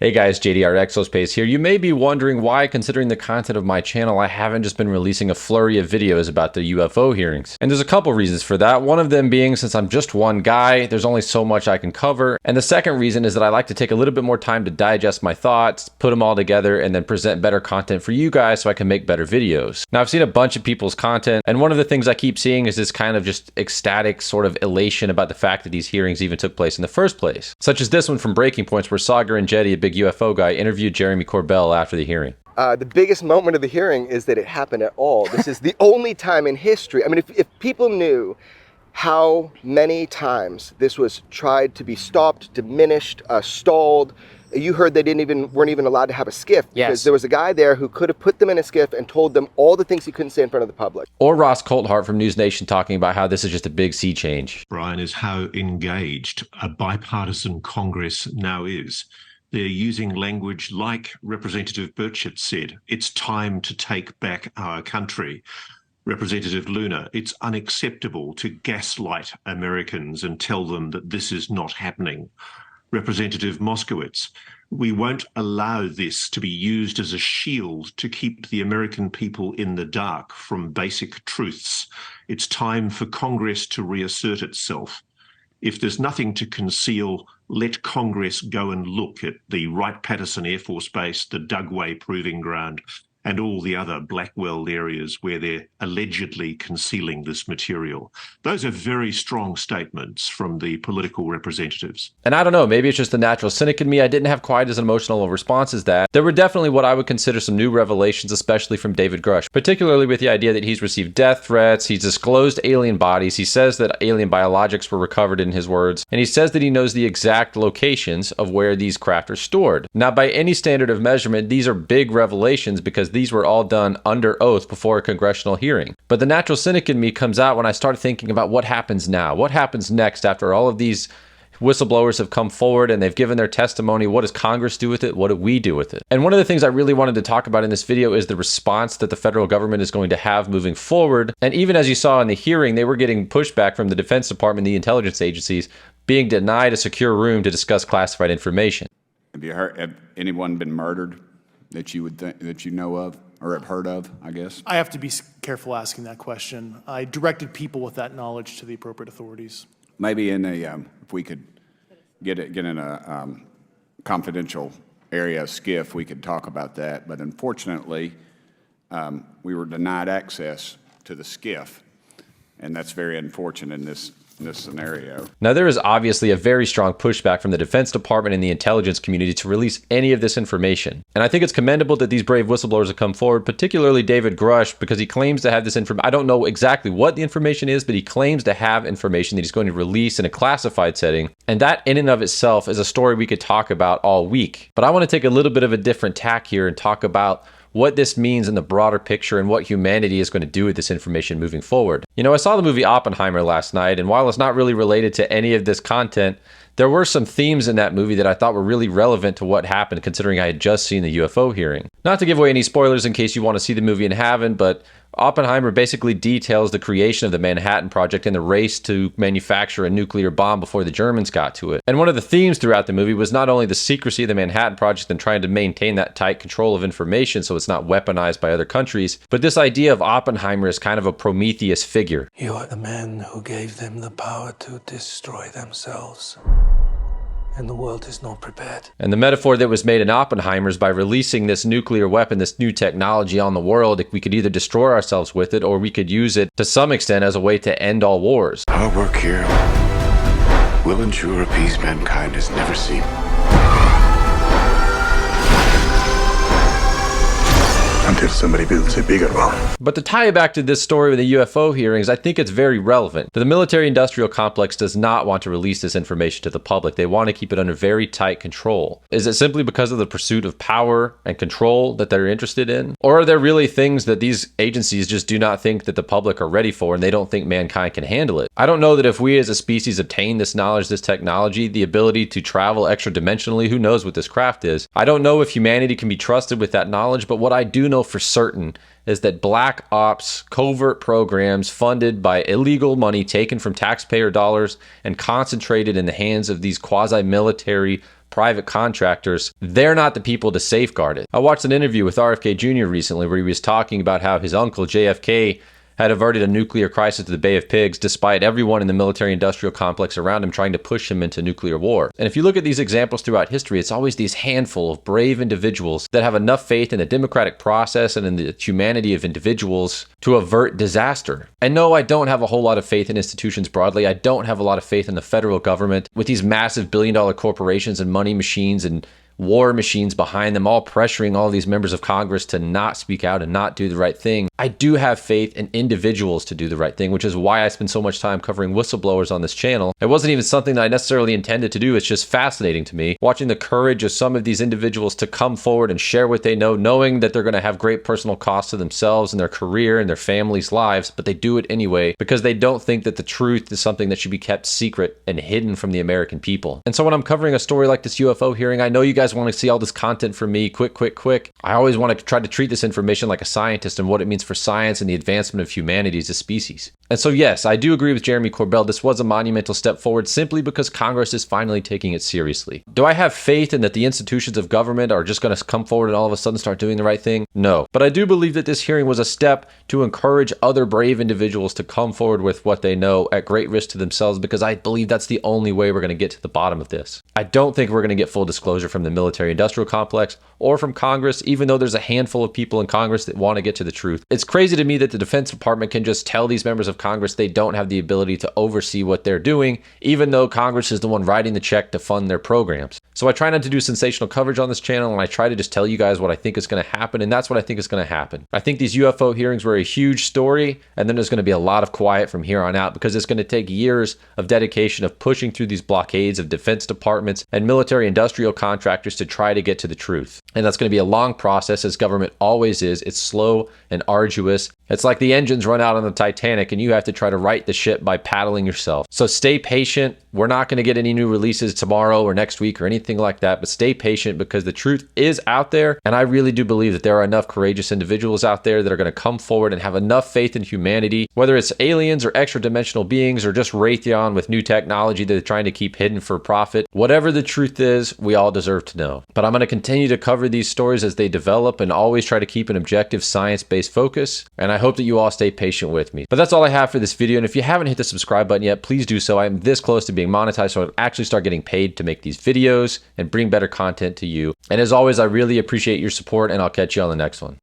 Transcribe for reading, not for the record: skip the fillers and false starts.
Hey guys, JDR Exospace here. You may be wondering why, considering the content of my channel, I haven't just been releasing a flurry of videos about the UFO hearings. And there's a couple reasons for that. One of them being, since I'm just one guy, there's only so much I can cover. And the second reason is that I like to take a little bit more time to digest my thoughts, put them all together, and then present better content for you guys so I can make better videos. Now, I've seen a bunch of people's content, and one of the things I keep seeing is this kind of just ecstatic sort of elation about the fact that these hearings even took place in the first place. Such as this one from Breaking Points, where Sagar and Jetty, a big UFO guy, interviewed Jeremy Corbell after the hearing. The biggest moment of the hearing is that it happened at all. This is the only time in history. I mean, if people knew how many times this was tried to be stopped, diminished, stalled. You heard they weren't even allowed to have a skiff. Yes. Because there was a guy there who could have put them in a skiff and told them all the things he couldn't say in front of the public. Or Ross Coulthart from News Nation talking about how this is just a big sea change. Brian, is how engaged a bipartisan Congress now is. They're using language like Representative Burchett said, it's time to take back our country. Representative Luna, it's unacceptable to gaslight Americans and tell them that this is not happening. Representative Moskowitz, we won't allow this to be used as a shield to keep the American people in the dark from basic truths. It's time for Congress to reassert itself. If there's nothing to conceal, let Congress go and look at the Wright-Patterson Air Force Base, the Dugway Proving Ground, and all the other Blackwell areas where they're allegedly concealing this material. Those are very strong statements from the political representatives. And I don't know, maybe it's just the natural cynic in me. I didn't have quite as emotional a response as that. There were definitely what I would consider some new revelations, especially from David Grush, particularly with the idea that he's received death threats, he's disclosed alien bodies, he says that alien biologics were recovered in his words, and he says that he knows the exact locations of where these craft are stored. Now, by any standard of measurement, these are big revelations because these were all done under oath before a congressional hearing. But the natural cynic in me comes out when I start thinking about what happens now. What happens next after all of these whistleblowers have come forward and they've given their testimony? What does Congress do with it? What do we do with it? And one of the things I really wanted to talk about in this video is the response that the federal government is going to have moving forward. And even as you saw in the hearing, they were getting pushback from the Defense Department, the intelligence agencies, being denied a secure room to discuss classified information. Have anyone been murdered that you would think, that you know of or have heard of, I guess? I have to be careful asking that question. I directed people with that knowledge to the appropriate authorities. Maybe in a, if we could get in a confidential area, a skiff, we could talk about that. But unfortunately, we were denied access to the skiff, and that's very unfortunate in this scenario. Now, there is obviously a very strong pushback from the Defense Department and the intelligence community to release any of this information. And I think it's commendable that these brave whistleblowers have come forward, particularly David Grush, because he claims to have this information. I don't know exactly what the information is, but he claims to have information that he's going to release in a classified setting. And that in and of itself is a story we could talk about all week. But I want to take a little bit of a different tack here and talk about what this means in the broader picture and what humanity is going to do with this information moving forward. You know, I saw the movie Oppenheimer last night, and while it's not really related to any of this content, there were some themes in that movie that I thought were really relevant to what happened, considering I had just seen the UFO hearing. Not to give away any spoilers in case you want to see the movie and haven't, but Oppenheimer basically details the creation of the Manhattan Project and the race to manufacture a nuclear bomb before the Germans got to it. And one of the themes throughout the movie was not only the secrecy of the Manhattan Project and trying to maintain that tight control of information so it's not weaponized by other countries, but this idea of Oppenheimer as kind of a Prometheus figure. You are the man who gave them the power to destroy themselves. And the world is not prepared. And the metaphor that was made in Oppenheimer is by releasing this nuclear weapon, this new technology on the world, we could either destroy ourselves with it or we could use it to some extent as a way to end all wars. Our work here will ensure a peace mankind has never seen. Until somebody builds a bigger one. But to tie it back to this story with the UFO hearings, I think it's very relevant. The military-industrial complex does not want to release this information to the public. They want to keep it under very tight control. Is it simply because of the pursuit of power and control that they're interested in? Or are there really things that these agencies just do not think that the public are ready for and they don't think mankind can handle it? I don't know that if we as a species obtain this knowledge, this technology, the ability to travel extra-dimensionally, who knows what this craft is. I don't know if humanity can be trusted with that knowledge, but what I do know for certain is that black ops, covert programs funded by illegal money taken from taxpayer dollars and concentrated in the hands of these quasi-military private contractors, they're not the people to safeguard it. I watched an interview with RFK Jr. recently where he was talking about how his uncle, JFK, had averted a nuclear crisis at the Bay of Pigs despite everyone in the military-industrial complex around him trying to push him into nuclear war. And if you look at these examples throughout history, it's always these handful of brave individuals that have enough faith in the democratic process and in the humanity of individuals to avert disaster. And no, I don't have a whole lot of faith in institutions broadly. I don't have a lot of faith in the federal government with these massive billion-dollar corporations and money machines and war machines behind them, all pressuring all these members of Congress to not speak out and not do the right thing. I do have faith in individuals to do the right thing, which is why I spend so much time covering whistleblowers on this channel. It wasn't even something that I necessarily intended to do. It's just fascinating to me, watching the courage of some of these individuals to come forward and share what they know, knowing that they're going to have great personal costs to themselves and their career and their families' lives, but they do it anyway because they don't think that the truth is something that should be kept secret and hidden from the American people. And so when I'm covering a story like this UFO hearing, I know you guys want to see all this content from me quick. I always want to try to treat this information like a scientist and what it means for science and the advancement of humanity as a species. And so yes, I do agree with Jeremy Corbell. This was a monumental step forward simply because Congress is finally taking it seriously. Do I have faith in that the institutions of government are just going to come forward and all of a sudden start doing the right thing? No. But I do believe that this hearing was a step to encourage other brave individuals to come forward with what they know at great risk to themselves, because I believe that's the only way we're going to get to the bottom of this. I don't think we're going to get full disclosure from the military-industrial complex or from Congress, even though there's a handful of people in Congress that want to get to the truth. It's crazy to me that the Defense Department can just tell these members of Congress they don't have the ability to oversee what they're doing, even though Congress is the one writing the check to fund their programs. So I try not to do sensational coverage on this channel, and I try to just tell you guys what I think is going to happen, and that's what I think is going to happen. I think these UFO hearings were a huge story, and then there's going to be a lot of quiet from here on out because it's going to take years of dedication of pushing through these blockades of defense departments and military-industrial contractors to try to get to the truth. And that's going to be a long process, as government always is. It's slow and arduous. It's like the engines run out on the Titanic and you have to try to right the ship by paddling yourself. So stay patient. We're not going to get any new releases tomorrow or next week or anything like that, but stay patient because the truth is out there. And I really do believe that there are enough courageous individuals out there that are going to come forward and have enough faith in humanity, whether it's aliens or extra dimensional beings or just Raytheon with new technology that they're trying to keep hidden for profit. Whatever the truth is, we all deserve to know. But I'm going to continue to cover these stories as they develop and always try to keep an objective science-based focus. And I hope that you all stay patient with me. But that's all I have for this video. And if you haven't hit the subscribe button yet, please do so. I'm this close to being monetized, so I can actually start getting paid to make these videos and bring better content to you. And as always, I really appreciate your support, and I'll catch you on the next one.